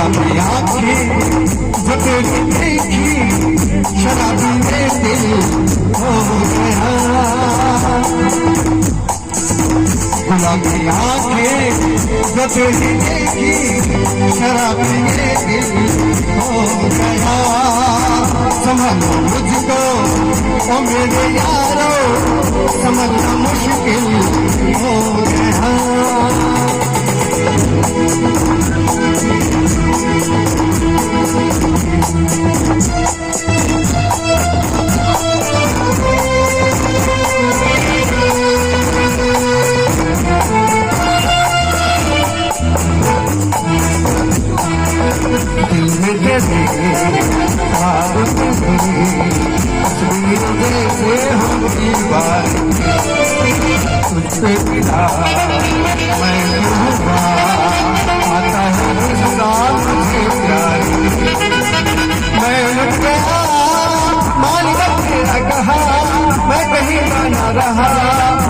गुलाबी आँखें जो तेरी देखी शराबी में दिल हो गया। गुलाबी आँखें जो तेरी देखी शराबी में दिल हो गया। संभालो मुझको ओ मेरे यारो, समझना मुश्किल हो गया। दिल में तेरे ख्वाब तस्वीर जैसे हम दीवार तुझसे मिला मैं हुआ आता है साल मुझे प्यार। मैं लुट गया मान तेरा कहा, मैं कहीं ना रहा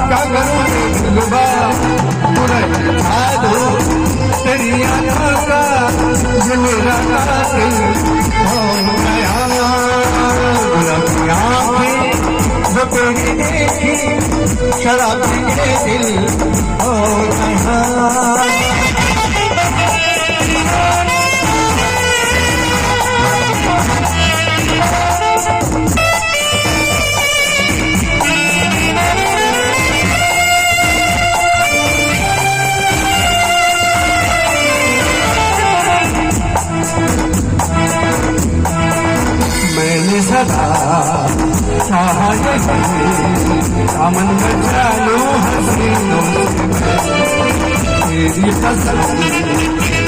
क्या करूँ दिलवा पूरा दो तेरी आँखों का जो मेरा कातिल हो गया। गुलाबी आँखें जो तेरी देखी शराबी के दिल हो गया। मैंने सदा चाहा अमन बचा लो हसीनों से तेरी कसम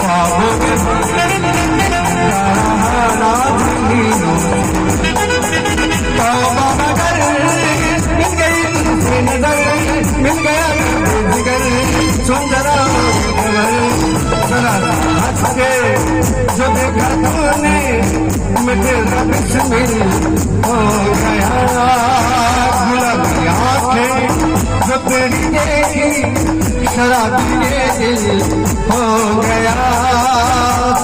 ख्वाबों में नाज़नीनों तौबा मगर मिल गई तुझसे नजर, मिल गया जिगर सुंदरा जरा हंस के जो देखा तूने मुझे बिस्मिल हो गया। गुलाबी आँखें जो तेरी देखी शराबी ये दिल हो गया।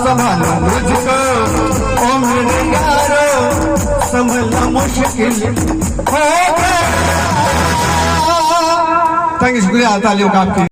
संभालो मुझको ओ मेरे यारो, संभलना मुश्किल हो गया। थैंक यू, शुक्रिया तालियों का आपकी।